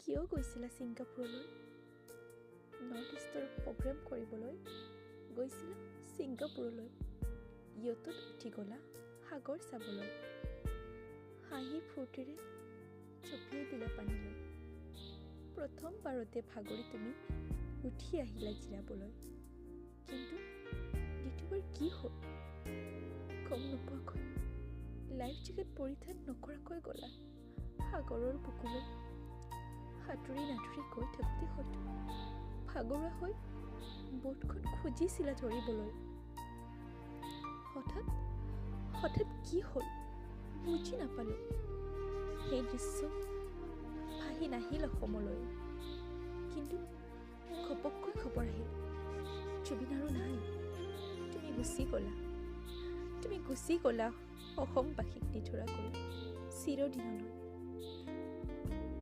কিয় গৈছিলা ছিংগাপুৰলৈ? নৰ্থ ইষ্টৰ প্ৰগ্ৰেম কৰিবলৈ গৈছিলা ছিংগাপুৰলৈ। ইয়তত উঠি গ'লা সাগৰ চাবলৈ। হাঁহি ফূৰ্তিৰে চপিয়াই দিলা পানীলৈ। প্ৰথমবাৰতে ভাগৰি তুমি উঠি আহিলা জিৰাবলৈ। কিন্তু দ্বিতীয়বাৰ কি হ'ল গম নোপোৱাকৈ লাইফ জেকেট পৰিধান নকৰাকৈ গ'লা সাগৰৰ বুকুলৈ। সাঁতুৰি নাতুৰি গৈ থাকোঁতে হয়তো ভাগৰুৱা হৈ বোটখন খুজিছিলা ধৰিবলৈ। হঠাৎ কি হ'ল বুজি নাপালোঁ। সেই দৃশ্য ভাহি নাহিল অসমলৈ। কিন্তু ঘপককৈ খবৰ আহিল, জুবিন আৰু নাই। তুমি গুচি গ'লা অসমবাসীক নিথৰা কৰি চিৰদিনলৈ।